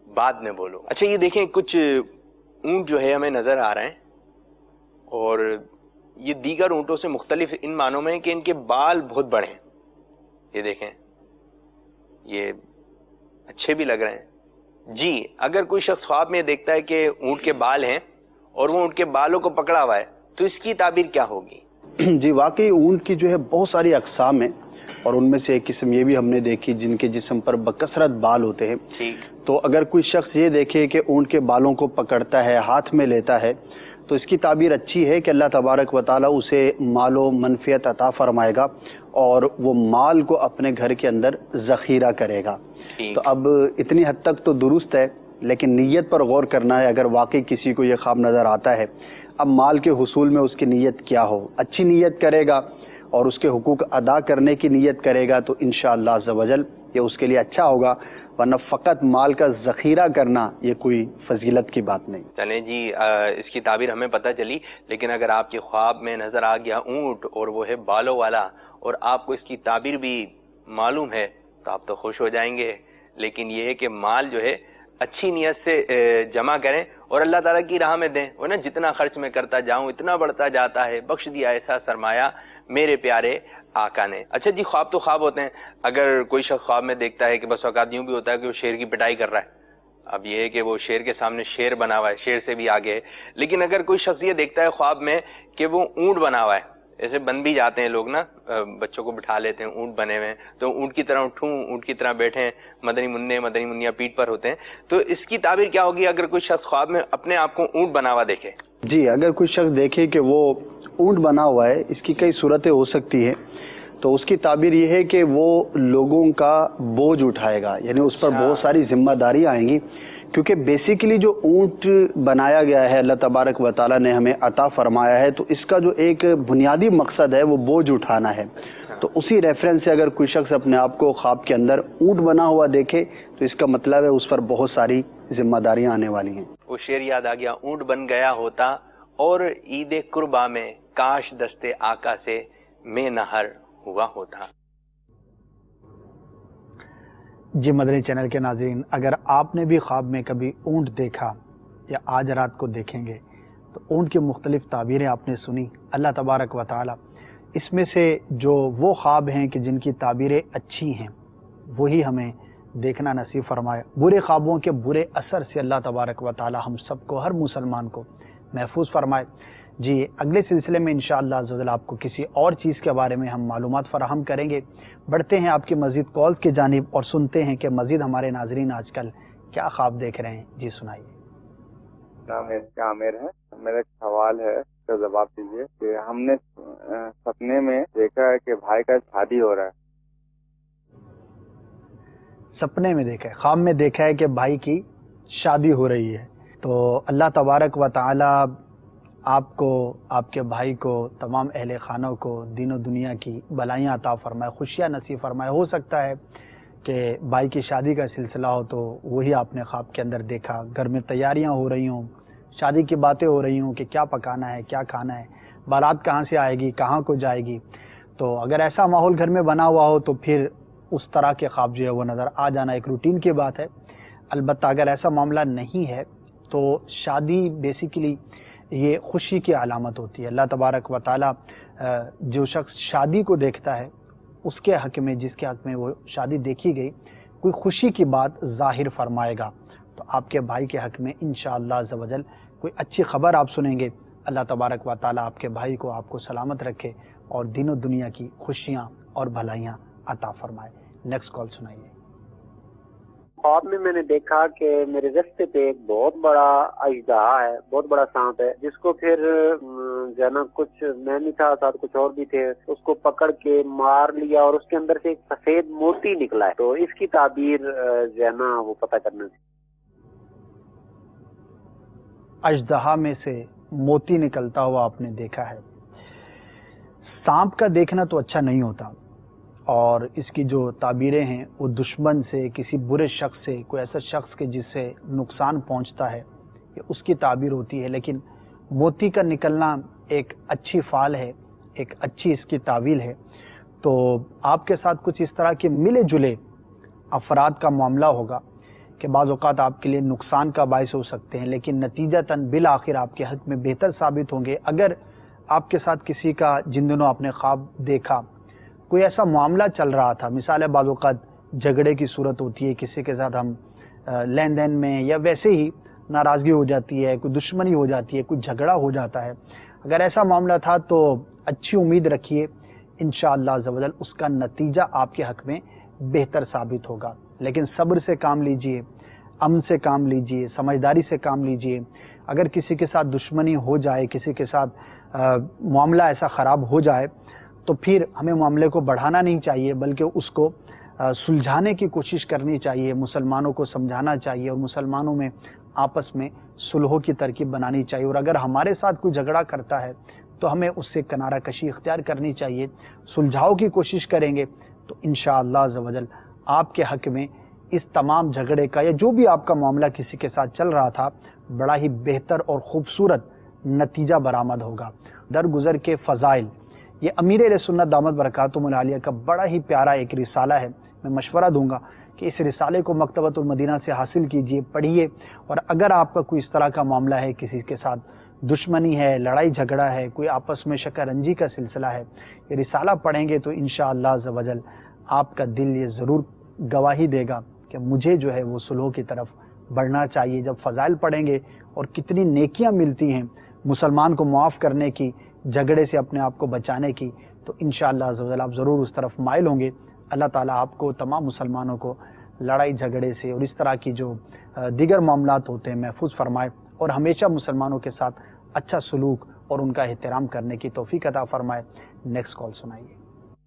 بعد میں بولو. اچھا, یہ دیکھیں کچھ اونٹ جو ہے ہمیں نظر آ رہے ہیں, اور یہ دیگر اونٹوں سے مختلف ان معنوں میں کہ ان کے بال بہت بڑے ہیں. یہ دیکھیں, یہ اچھے بھی لگ رہے ہیں. جی, اگر کوئی شخص خواب میں دیکھتا ہے کہ اونٹ کے بال ہیں اور وہ اونٹ کے بالوں کو پکڑا ہوا ہے, تو اس کی تعبیر کیا ہوگی؟ جی, واقعی اونٹ کی جو ہے بہت ساری اقسام ہیں, اور ان میں سے ایک قسم یہ بھی ہم نے دیکھی جن کے جسم پر بکثرت بال ہوتے ہیں. تو اگر کوئی شخص یہ دیکھے کہ اونٹ کے بالوں کو پکڑتا ہے, ہاتھ میں لیتا ہے, تو اس کی تعبیر اچھی ہے کہ اللہ تبارک و تعالیٰ اسے مال و منفعت عطا فرمائے گا اور وہ مال کو اپنے گھر کے اندر ذخیرہ کرے گا. تو اب اتنی حد تک تو درست ہے, لیکن نیت پر غور کرنا ہے. اگر واقعی کسی کو یہ خواب نظر آتا ہے, اب مال کے حصول میں اس کی نیت کیا ہو, اچھی نیت کرے گا اور اس کے حقوق ادا کرنے کی نیت کرے گا تو انشاءاللہ عز و جل یہ اس کے لیے اچھا ہوگا, ورنہ فقط مال کا ذخیرہ کرنا یہ کوئی فضیلت کی بات نہیں. چلیں جی, اس کی تعبیر ہمیں پتہ چلی, لیکن اگر آپ کے خواب میں نظر آ گیا اونٹ اور وہ ہے بالوں والا اور آپ کو اس کی تعبیر بھی معلوم ہے تو آپ تو خوش ہو جائیں گے. لیکن یہ ہے کہ مال جو ہے اچھی نیت سے جمع کریں اور اللہ تعالیٰ کی راہ میں دیں, ورنہ جتنا خرچ میں کرتا جاؤں اتنا بڑھتا جاتا ہے, بخش دیا ایسا سرمایہ میرے پیارے آقا نے. اچھا جی, خواب تو خواب ہوتے ہیں. اگر کوئی شخص خواب میں دیکھتا ہے کہ بس اوقات یوں بھی ہوتا ہے کہ وہ شیر کی پٹائی کر رہا ہے, اب یہ ہے کہ وہ شیر کے سامنے شیر بنا ہوا ہے, شیر سے بھی آگے ہے. لیکن اگر کوئی شخص یہ دیکھتا ہے خواب میں کہ وہ اونٹ بنا ہوا ہے, ایسے بن بھی جاتے ہیں لوگ نا, بچوں کو بٹھا لیتے ہیں اونٹ بنے ہوئے, تو اونٹ کی طرح اٹھوں, اونٹ کی طرح بیٹھیں, مدنی منع مدنی منیا پیٹھ پر ہوتے ہیں, تو اس کی تعبیر کیا ہوگی اگر کوئی شخص خواب میں اپنے آپ کو اونٹ بنا ہوا دیکھے؟ جی, اگر کوئی شخص دیکھے کہ وہ اونٹ بنا ہوا ہے, اس کی کئی صورتیں ہو سکتی ہیں. تو اس کی تعبیر یہ ہے کہ وہ لوگوں کا بوجھ اٹھائے گا, یعنی اس پر بہت ساری ذمہ داری آئیں گی, کیونکہ بیسیکلی جو اونٹ بنایا گیا ہے اللہ تبارک و تعالیٰ نے ہمیں عطا فرمایا ہے, تو اس کا جو ایک بنیادی مقصد ہے وہ بوجھ اٹھانا ہے. تو اسی ریفرنس سے اگر کوئی شخص اپنے آپ کو خواب کے اندر اونٹ بنا ہوا دیکھے تو اس کا مطلب ہے اس پر بہت ساری ذمہ داریاں آنے والی ہیں. وہ شعر یاد آ گیا, اونٹ بن گیا ہوتا اور عید قربا میں کاش دستے آقا سے میں نہر ہوا ہوتا. جی, مدنی چینل کے ناظرین, اگر آپ نے بھی خواب میں کبھی اونٹ دیکھا یا آج رات کو دیکھیں گے تو اونٹ کی مختلف تعبیریں آپ نے سنی. اللہ تبارک و تعالی اس میں سے جو وہ خواب ہیں کہ جن کی تعبیریں اچھی ہیں وہی ہمیں دیکھنا نصیب فرمائے. برے خوابوں کے برے اثر سے اللہ تبارک و تعالی ہم سب کو, ہر مسلمان کو محفوظ فرمائے. جی, اگلے سلسلے میں انشاءاللہ عز و جل آپ کو کسی اور چیز کے بارے میں ہم معلومات فراہم کریں گے. بڑھتے ہیں آپ کی مزید کالز کی جانب اور سنتے ہیں کہ مزید ہمارے ناظرین آج کل کیا خواب دیکھ رہے ہیں. جی سنائیے. نام عامر ہے. میرا ایک سوال ہے, تو جواب دیجیے کہ ہم نے سپنے میں دیکھا ہے کہ بھائی کا شادی ہو رہا ہے. سپنے میں دیکھا ہے, خواب میں دیکھا ہے کہ بھائی کی شادی ہو رہی ہے. تو اللہ تبارک و تعالی آپ کو, آپ کے بھائی کو, تمام اہل خانہ کو دین و دنیا کی بلائیاں عطا فرمائے, خوشیاں نصیب فرمائے. ہو سکتا ہے کہ بھائی کی شادی کا سلسلہ ہو تو وہی آپ نے خواب کے اندر دیکھا. گھر میں تیاریاں ہو رہی ہوں, شادی کی باتیں ہو رہی ہوں کہ کیا پکانا ہے, کیا کھانا ہے. بارات کہاں سے آئے گی, کہاں کو جائے گی. تو اگر ایسا ماحول گھر میں بنا ہوا ہو تو پھر اس طرح کے خواب جو ہے وہ نظر آ جانا ایک روٹین کی بات ہے. البتہ اگر ایسا معاملہ نہیں ہے تو شادی بیسیکلی یہ خوشی کی علامت ہوتی ہے. اللہ تبارک و تعالی جو شخص شادی کو دیکھتا ہے اس کے حق میں, جس کے حق میں وہ شادی دیکھی گئی, کوئی خوشی کی بات ظاہر فرمائے گا. تو آپ کے بھائی کے حق میں انشاءاللہ عز و جل کوئی اچھی خبر آپ سنیں گے. اللہ تبارک و تعالی آپ کے بھائی کو, آپ کو سلامت رکھے اور دین و دنیا کی خوشیاں اور بھلائیاں عطا فرمائے. نیکسٹ کال سنائیے. خواب میں نے دیکھا کہ میرے رستے پہ ایک بہت بڑا اژدہا ہے, بہت بڑا سانپ ہے, جس کو پھر جو ہے نا کچھ میں نہیں تھا, ساتھ کچھ اور بھی تھے, اس کو پکڑ کے مار لیا اور اس کے اندر سے ایک سفید موتی نکلا ہے. تو اس کی تعبیر جو ہے نا وہ پتہ کرنا تھی. اژدہا میں سے موتی نکلتا ہوا آپ نے دیکھا ہے. سانپ کا دیکھنا تو اچھا نہیں ہوتا, اور اس کی جو تعبیریں ہیں وہ دشمن سے, کسی برے شخص سے, کوئی ایسا شخص کے جس سے نقصان پہنچتا ہے, یہ اس کی تعبیر ہوتی ہے. لیکن موتی کا نکلنا ایک اچھی فعل ہے, ایک اچھی اس کی تعویل ہے. تو آپ کے ساتھ کچھ اس طرح کے ملے جلے افراد کا معاملہ ہوگا کہ بعض اوقات آپ کے لیے نقصان کا باعث ہو سکتے ہیں, لیکن نتیجتاً بالآخر آپ کے حق میں بہتر ثابت ہوں گے. اگر آپ کے ساتھ کسی کا جن دنوں آپ نے خواب دیکھا کوئی ایسا معاملہ چل رہا تھا, مثال ہے بعض اوقات جھگڑے کی صورت ہوتی ہے, کسی کے ساتھ ہم لین دین میں یا ویسے ہی ناراضگی ہو جاتی ہے, کوئی دشمنی ہو جاتی ہے, کوئی جھگڑا ہو جاتا ہے, اگر ایسا معاملہ تھا تو اچھی امید رکھیے انشاءاللہ عز و جل اس کا نتیجہ آپ کے حق میں بہتر ثابت ہوگا. لیکن صبر سے کام لیجئے, امن سے کام لیجئے, سمجھداری سے کام لیجئے. اگر کسی کے ساتھ دشمنی ہو جائے, کسی کے ساتھ معاملہ ایسا خراب ہو جائے تو پھر ہمیں معاملے کو بڑھانا نہیں چاہیے, بلکہ اس کو سلجھانے کی کوشش کرنی چاہیے, مسلمانوں کو سمجھانا چاہیے اور مسلمانوں میں آپس میں صلحوں کی ترکیب بنانی چاہیے. اور اگر ہمارے ساتھ کوئی جھگڑا کرتا ہے تو ہمیں اس سے کنارہ کشی اختیار کرنی چاہیے, سلجھاؤ کی کوشش کریں گے تو انشاءاللہ عز و جل آپ کے حق میں اس تمام جھگڑے کا یا جو بھی آپ کا معاملہ کسی کے ساتھ چل رہا تھا بڑا ہی بہتر اور خوبصورت نتیجہ برآمد ہوگا. درگزر کے فضائل, یہ امیر اہل سنت دامت برکاتہم العالیہ کا بڑا ہی پیارا ایک رسالہ ہے. میں مشورہ دوں گا کہ اس رسالے کو مکتبۃ المدینہ سے حاصل کیجئے, پڑھیے, اور اگر آپ کا کوئی اس طرح کا معاملہ ہے, کسی کے ساتھ دشمنی ہے, لڑائی جھگڑا ہے, کوئی آپس میں شکنجی کا سلسلہ ہے, یہ رسالہ پڑھیں گے تو انشاءاللہ عز و جل آپ کا دل یہ ضرور گواہی دے گا کہ مجھے جو ہے وہ صلح کی طرف بڑھنا چاہیے. جب فضائل پڑھیں گے اور کتنی نیکیاں ملتی ہیں مسلمان کو معاف کرنے کی, جھگڑے سے اپنے آپ کو بچانے کی, تو انشاءاللہ عز و جل آپ ضرور اس طرف مائل ہوں گے. اللہ تعالیٰ آپ کو, تمام مسلمانوں کو لڑائی جھگڑے سے اور اس طرح کی جو دیگر معاملات ہوتے ہیں محفوظ فرمائے, اور ہمیشہ مسلمانوں کے ساتھ اچھا سلوک اور ان کا احترام کرنے کی توفیق عطا فرمائے. نیکسٹ کال سنائیے.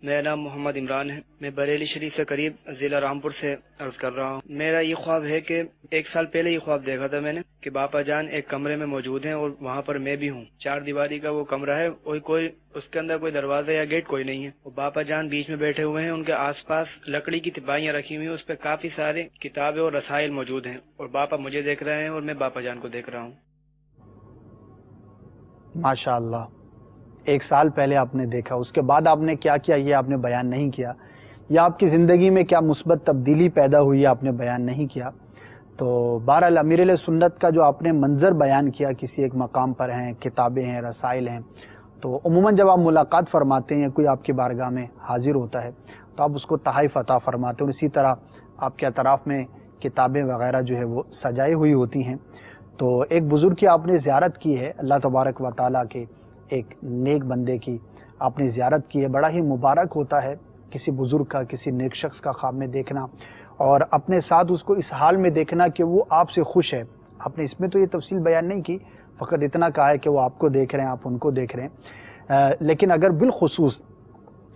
میرا نام محمد عمران ہے, میں بریلی شریف سے قریب ضلع رامپور سے عرض کر رہا ہوں. میرا یہ خواب ہے کہ 1 سال پہلے یہ خواب دیکھا تھا میں نے کہ باپا جان ایک کمرے میں موجود ہیں اور وہاں پر میں بھی ہوں. 4 دیواری کا وہ کمرہ ہے, کوئی اس کے اندر کوئی دروازہ یا گیٹ کوئی نہیں ہے. وہ باپا جان بیچ میں بیٹھے ہوئے ہیں, ان کے آس پاس لکڑی کی تپائیاں رکھی ہوئی ہیں, اس پہ کافی سارے کتابیں اور رسائل موجود ہیں, اور باپا مجھے دیکھ رہے ہیں اور میں باپا جان کو دیکھ رہا ہوں. ماشاء اللہ, 1 سال پہلے آپ نے دیکھا, اس کے بعد آپ نے کیا کیا یہ آپ نے بیان نہیں کیا, یا آپ کی زندگی میں کیا مثبت تبدیلی پیدا ہوئی آپ نے بیان نہیں کیا. تو بہرحال امیر اہل سنت کا جو آپ نے منظر بیان کیا, کسی ایک مقام پر ہیں, کتابیں ہیں, رسائل ہیں, تو عموماً جب آپ ملاقات فرماتے ہیں, کوئی آپ کی بارگاہ میں حاضر ہوتا ہے تو آپ اس کو تحائف عطا فرماتے ہیں, اور اسی طرح آپ کے اطراف میں کتابیں وغیرہ جو ہے وہ سجائی ہوئی ہوتی ہیں. تو ایک بزرگ کی آپ نے زیارت کی ہے, اللہ تبارک و تعالیٰ کے ایک نیک بندے کی آپ نے زیارت کی ہے. بڑا ہی مبارک ہوتا ہے کسی بزرگ کا, کسی نیک شخص کا خواب میں دیکھنا, اور اپنے ساتھ اس کو اس حال میں دیکھنا کہ وہ آپ سے خوش ہے. آپ نے اس میں تو یہ تفصیل بیان نہیں کی, فقط اتنا کہا ہے کہ وہ آپ کو دیکھ رہے ہیں, آپ ان کو دیکھ رہے ہیں. لیکن اگر بالخصوص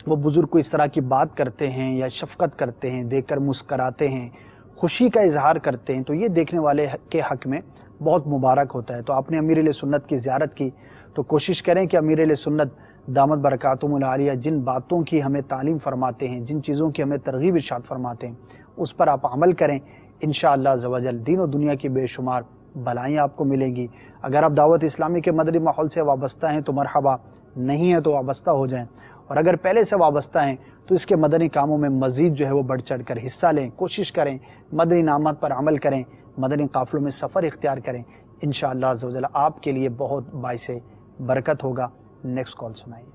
وہ بزرگ کو اس طرح کی بات کرتے ہیں یا شفقت کرتے ہیں, دیکھ کر مسکراتے ہیں, خوشی کا اظہار کرتے ہیں, تو یہ دیکھنے والے کے حق میں بہت مبارک ہوتا ہے. تو آپ نے امیر اہل سنت کی زیارت کی, تو کوشش کریں کہ امیر اہل سنت دامت برکاتہم العالیہ جن باتوں کی ہمیں تعلیم فرماتے ہیں, جن چیزوں کی ہمیں ترغیب ارشاد فرماتے ہیں, اس پر آپ عمل کریں. انشاءاللہ عز و جل دین و دنیا کی بے شمار بھلائیاں آپ کو ملیں گی. اگر آپ دعوت اسلامی کے مدنی ماحول سے وابستہ ہیں تو مرحبا, نہیں ہے تو وابستہ ہو جائیں، اور اگر پہلے سے وابستہ ہیں تو اس کے مدنی کاموں میں مزید جو ہے وہ بڑھ چڑھ کر حصہ لیں، کوشش کریں، مدنی انعامات پر عمل کریں، مدنی قافلوں میں سفر اختیار کریں، انشاءاللہ عز و جل آپ کے لیے بہت باعث برکت ہوگا۔ نیکسٹ کال سنائیے۔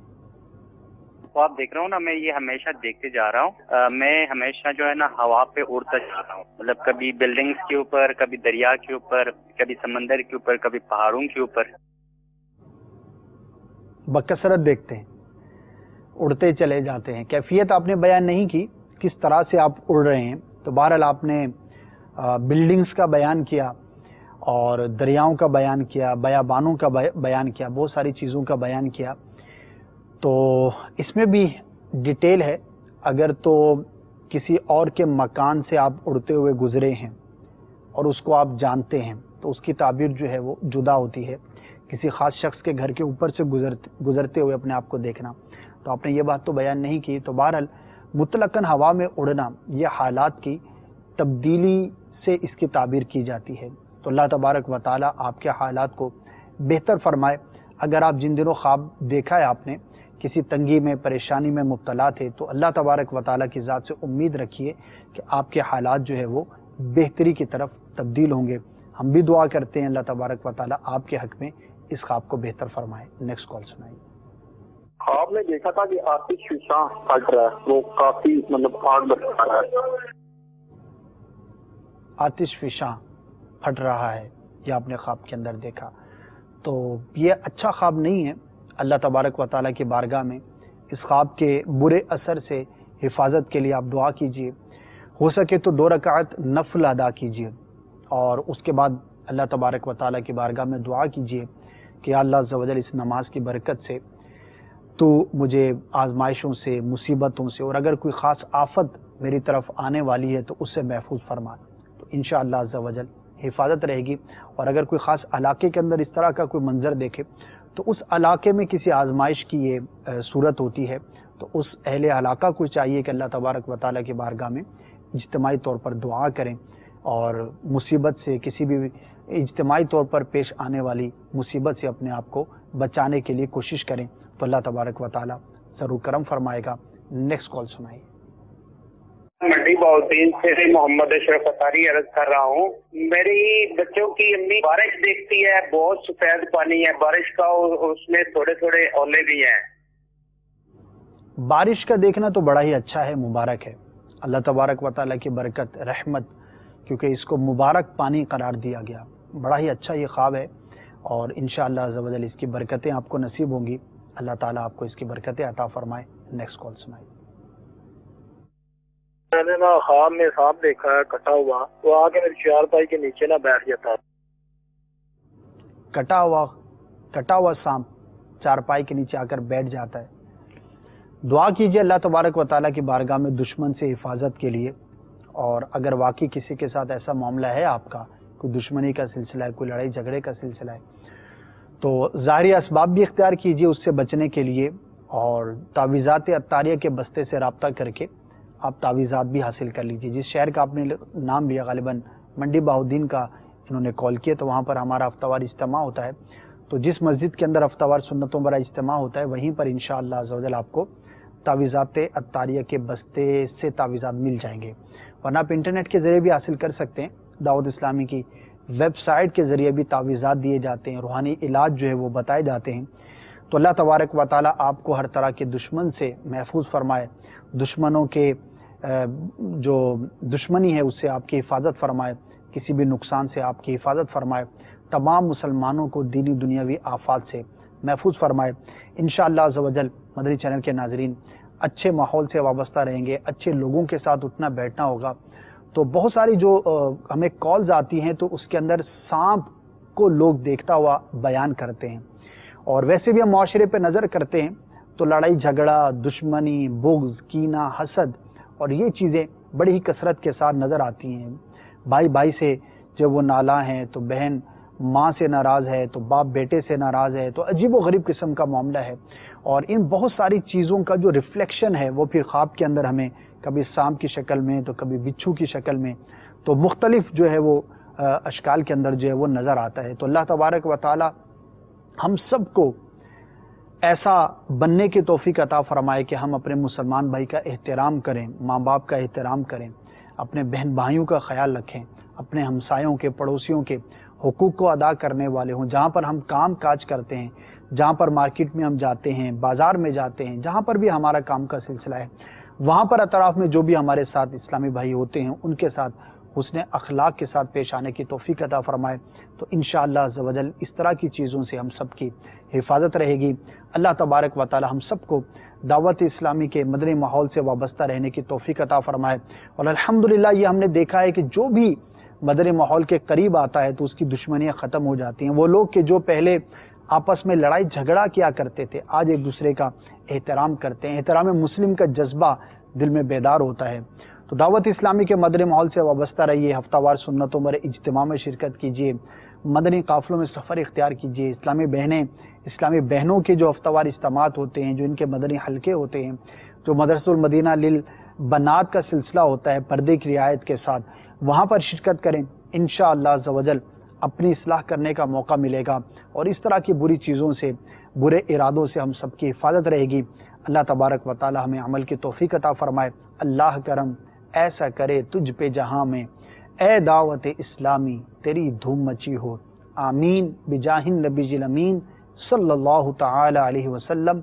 خواب دیکھ رہا ہوں نا، میں یہ ہمیشہ دیکھتے جا رہا ہوں، میں ہمیشہ جو ہے نا ہوا پہ اڑتا جا رہا ہوں، مطلب کبھی بلڈنگز کے اوپر، کبھی دریا کے اوپر، کبھی سمندر کے اوپر، کبھی پہاڑوں کے اوپر، بکثرت دیکھتے ہیں، اڑتے چلے جاتے ہیں۔ کیفیت آپ نے بیان نہیں کی کس طرح سے آپ اڑ رہے ہیں، تو بہرحال آپ نے بلڈنگز کا بیان کیا اور دریاؤں کا بیان کیا، بیابانوں کا بیان کیا، بہت ساری چیزوں کا بیان کیا، تو اس میں بھی ڈیٹیل ہے۔ اگر تو کسی اور کے مکان سے آپ اڑتے ہوئے گزرے ہیں اور اس کو آپ جانتے ہیں تو اس کی تعبیر جو ہے وہ جدا ہوتی ہے۔ کسی خاص شخص کے گھر کے اوپر سے گزرتے ہوئے اپنے آپ کو دیکھنا، تو آپ نے یہ بات تو بیان نہیں کی۔ تو بہرحال مطلقاً ہوا میں اڑنا یہ حالات کی تبدیلی سے اس کی تعبیر کی جاتی ہے۔ تو اللہ تبارک و تعالی آپ کے حالات کو بہتر فرمائے۔ اگر آپ جن دنوں خواب دیکھا ہے آپ نے کسی تنگی میں، پریشانی میں مبتلا تھے، تو اللہ تبارک و تعالی کی ذات سے امید رکھیے کہ آپ کے حالات جو ہے وہ بہتری کی طرف تبدیل ہوں گے۔ ہم بھی دعا کرتے ہیں اللہ تبارک و تعالی آپ کے حق میں اس خواب کو بہتر فرمائے۔ نیکسٹ کال سنائیے۔ خواب میں دیکھا تھا کہ آتش فشاں پھٹ رہا ہے، وہ کافی مطلب آگ برسا رہا ہے۔ آتش فشاں پھٹ رہا ہے، یہ آپ نے خواب کے اندر دیکھا، تو یہ اچھا خواب نہیں ہے۔ اللہ تبارک و تعالیٰ کی بارگاہ میں اس خواب کے برے اثر سے حفاظت کے لیے آپ دعا کیجئے، ہو سکے تو 2 رکعت نفل ادا کیجئے، اور اس کے بعد اللہ تبارک و تعالیٰ کی بارگاہ میں دعا کیجئے کہ اللہ عز و جل اس نماز کی برکت سے تو مجھے آزمائشوں سے، مصیبتوں سے، اور اگر کوئی خاص آفت میری طرف آنے والی ہے تو اس سے محفوظ فرما، تو انشاءاللہ عز و جل حفاظت رہے گی۔ اور اگر کوئی خاص علاقے کے اندر اس طرح کا کوئی منظر دیکھے تو اس علاقے میں کسی آزمائش کی یہ صورت ہوتی ہے، تو اس اہل علاقہ کو چاہیے کہ اللہ تبارک و تعالیٰ کی بارگاہ میں اجتماعی طور پر دعا کریں، اور مصیبت سے، کسی بھی اجتماعی طور پر پیش آنے والی مصیبت سے اپنے آپ کو بچانے کے لیے کوشش کریں، تو اللہ تبارک و تعالیٰ ضرور کرم فرمائے گا۔ نیکسٹ کال سنائیے۔ منڈی باؤدین سے محمد اشرف اطاری عرض کر رہا ہوں، میری بچوں کی امی بارش دیکھتی ہے، بہت سفید پانی ہے بارش کا، اس میں تھوڑے تھوڑے اولے بھی ہیں۔ بارش کا دیکھنا تو بڑا ہی اچھا ہے، مبارک ہے، اللہ تبارک و تعالیٰ کی برکت، رحمت، کیونکہ اس کو مبارک پانی قرار دیا گیا، بڑا ہی اچھا یہ خواب ہے، اور انشاءاللہ عز و جل اس کی برکتیں آپ کو نصیب ہوں گی۔ اللہ تعالیٰ آپ کو اس کی برکتیں عطا فرمائے۔ نیکسٹ کال سنائیے۔ میں نے نا خواب میں سانپ دیکھا ہے کٹا ہوا، وہ آ کے میری چارپائی کے نیچے نہ بیٹھ جاتا۔ کٹا ہوا سانپ چارپائی کے نیچے آ کر بیٹھ جاتا ہے۔ دعا کیجئے اللہ تبارک و تعالیٰ کی بارگاہ میں دشمن سے حفاظت کے لیے، اور اگر واقعی کسی کے ساتھ ایسا معاملہ ہے، آپ کا کوئی دشمنی کا سلسلہ ہے، کوئی لڑائی جھگڑے کا سلسلہ ہے، تو ظاہری اسباب بھی اختیار کیجئے اس سے بچنے کے لیے، اور تعویذات عطاریہ کے بستے سے رابطہ کر کے آپ تعویذات بھی حاصل کر لیجئے۔ جس شہر کا آپ نے نام لیا، غالباً منڈی بہاؤدین کا انہوں نے کال کیا، تو وہاں پر ہمارا ہفتہ وار اجتماع ہوتا ہے، تو جس مسجد کے اندر ہفتہ وار سنتوں برا اجتماع ہوتا ہے، وہیں پر انشاءاللہ عز و جل آپ کو تعویذات عطاریہ کے بستے سے تعویذات مل جائیں گے، ورنہ آپ انٹرنیٹ کے ذریعے بھی حاصل کر سکتے ہیں۔ دعوت اسلامی کی ویب سائٹ کے ذریعے بھی تعویذات دیے جاتے ہیں، روحانی علاج جو ہے وہ بتائے جاتے ہیں۔ تو اللہ تبارک و تعالیٰ آپ کو ہر طرح کے دشمن سے محفوظ فرمائے، دشمنوں کے جو دشمنی ہے اس سے آپ کی حفاظت فرمائے، کسی بھی نقصان سے آپ کی حفاظت فرمائے، تمام مسلمانوں کو دینی دنیاوی آفات سے محفوظ فرمائے۔ انشاءاللہ عز و جل مدنی چینل کے ناظرین اچھے ماحول سے وابستہ رہیں گے، اچھے لوگوں کے ساتھ اٹھنا بیٹھنا ہوگا۔ تو بہت ساری جو ہمیں کالز آتی ہیں تو اس کے اندر سانپ کو لوگ دیکھتا ہوا بیان کرتے ہیں، اور ویسے بھی ہم معاشرے پہ نظر کرتے ہیں تو لڑائی جھگڑا، دشمنی، بغض، کینہ، حسد، اور یہ چیزیں بڑی ہی کثرت کے ساتھ نظر آتی ہیں۔ بھائی بھائی سے جب وہ نالاں ہیں تو بہن ماں سے ناراض ہے، تو باپ بیٹے سے ناراض ہے، تو عجیب و غریب قسم کا معاملہ ہے، اور ان بہت ساری چیزوں کا جو ریفلیکشن ہے وہ پھر خواب کے اندر ہمیں کبھی سانپ کی شکل میں، تو کبھی بچھو کی شکل میں، تو مختلف جو ہے وہ اشکال کے اندر جو ہے وہ نظر آتا ہے۔ تو اللہ تبارک و تعالی ہم سب کو ایسا بننے کی توفیق عطا فرمائے کہ ہم اپنے مسلمان بھائی کا احترام کریں، ماں باپ کا احترام کریں، اپنے بہن بھائیوں کا خیال رکھیں، اپنے ہمسایوں کے پڑوسیوں کے حقوق کو ادا کرنے والے ہوں۔ جہاں پر ہم کام کاج کرتے ہیں، جہاں پر مارکیٹ میں ہم جاتے ہیں، بازار میں جاتے ہیں، جہاں پر بھی ہمارا کام کا سلسلہ ہے، وہاں پر اطراف میں جو بھی ہمارے ساتھ اسلامی بھائی ہوتے ہیں ان کے ساتھ حسن اخلاق کے ساتھ پیش آنے کی توفیق عطا فرمائے، تو انشاءاللہ عز و جل اس طرح کی چیزوں سے ہم سب کی حفاظت رہے گی۔ اللہ تبارک و تعالی ہم سب کو دعوت اسلامی کے مدنی ماحول سے وابستہ رہنے کی توفیق عطا فرمائے، اور الحمدللہ یہ ہم نے دیکھا ہے کہ جو بھی مدنی ماحول کے قریب آتا ہے تو اس کی دشمنیاں ختم ہو جاتی ہیں۔ وہ لوگ کہ جو پہلے آپس میں لڑائی جھگڑا کیا کرتے تھے آج ایک دوسرے کا احترام کرتے ہیں، احترام مسلم کا جذبہ دل میں بیدار ہوتا ہے۔ تو دعوت اسلامی کے مدنی ماحول سے وابستہ رہیے، ہفتہ وار سنتوں پر اجتماع میں شرکت کیجیے، مدنی قافلوں میں سفر اختیار کیجیے، اسلامی بہنوں کے جو ہفتہ وار اجتماعات ہوتے ہیں، جو ان کے مدنی حلقے ہوتے ہیں، جو مدرسۃ المدینہ للبنات کا سلسلہ ہوتا ہے پردے کی رعایت کے ساتھ، وہاں پر شرکت کریں، انشاءاللہ عز و جل اپنی اصلاح کرنے کا موقع ملے گا، اور اس طرح کی بری چیزوں سے، برے ارادوں سے ہم سب کی حفاظت رہے گی۔ اللہ تبارک و تعالی ہمیں عمل کی توفیق عطا فرمائے۔ اللہ کرم ایسا کرے تجھ پہ جہاں میں، اے دعوت اسلامی تیری دھوم مچی ہو، آمین بجاہ النبی الامین صلی اللہ تعالی علیہ وسلم۔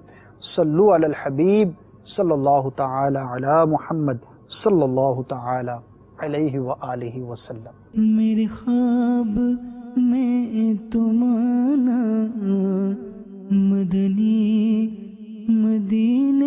صلو علی الحبیب صلی اللہ تعالی علی محمد صلی اللہ تعالی علیہ وآلہ وسلم۔ میرے خواب میں تمہارا مدنی مدینے